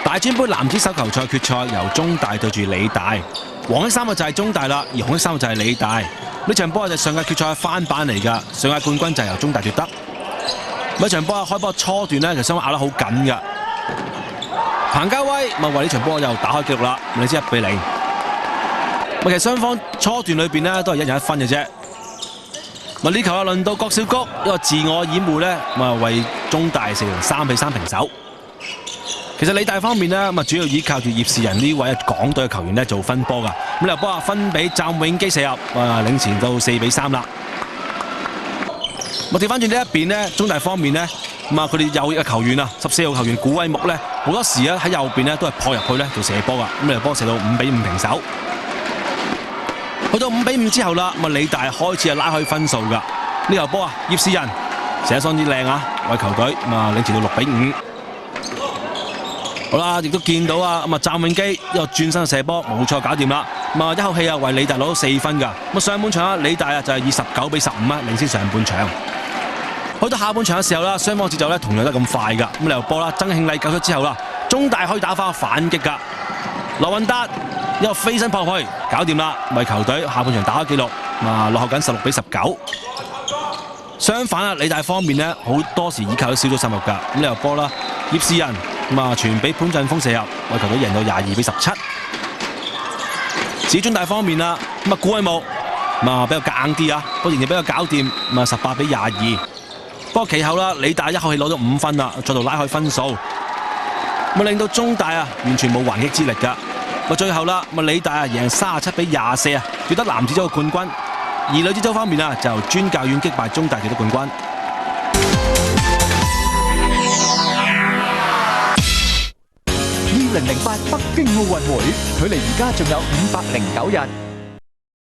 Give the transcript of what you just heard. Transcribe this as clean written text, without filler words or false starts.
大專杯男子手球賽決賽由中大對住理大，黃色衫嘅就係中大啦，而紅色衫嘅就係理大。呢場波係上屆決賽嘅翻版嚟㗎，上屆冠軍就係由中大奪得。呢場波開波初段呢，就雙方咬得好緊㗎。彭家威為呢場波又打開紀錄啦，你知1-0。其實雙方初段裏邊呢都係1人1分嘅啫。呢球啊輪到郭小谷一個自我掩護呢，為中大成3-3平手。其實理大方面呢，主要依靠住葉士仁呢位港隊嘅球員呢做分波㗎。呢球波啊分俾湛永基射入，領前到4-3啦。調翻轉呢一邊呢，中大方面呢，佢哋右翼嘅球員啊，14號球員古偉木呢，好多時喺右邊呢都係撲入去呢做射波㗎。呢球波射到5-5平手。去到5-5之後啦，理大開始拉開分數㗎。呢球波啊，葉士仁射得相當之靚啊，為球隊領前到6-5。好啦，亦都見到啊，湛永基一個轉身射波，冇錯搞掂啦。一口氣啊，為理大攞到4分㗎。上半場啊，理大啊就係以19-15啊領先上半場。去到下半場嘅時候啦，雙方節奏咧同樣得咁快㗎。呢球波啦，曾慶禮救出之後啦，中大可以打翻反擊㗎。羅運達一個飛身撲入去，搞掂啦，為球隊下半場打開紀錄，落後緊16-19。相反啊，理大方面呢，好多時依靠啲小組深入㗎。呢球波啦，葉士仁傳俾潘振鋒射入，為球隊贏到22-17。至於中大方面啦，古偉木比較硬啲啊，不過仍然比較搞掂，18-22。不過其後啦，理大一口氣攞咗5分啦，再度拉開分數，令到中大啊完全冇還擊之力㗎。最後啦，理大啊贏37-24啊，奪得男子組嘅冠軍。而女子組方面啊，就由專教院擊敗中大奪得冠軍。2008北京奧運會，距離而家仲有509日。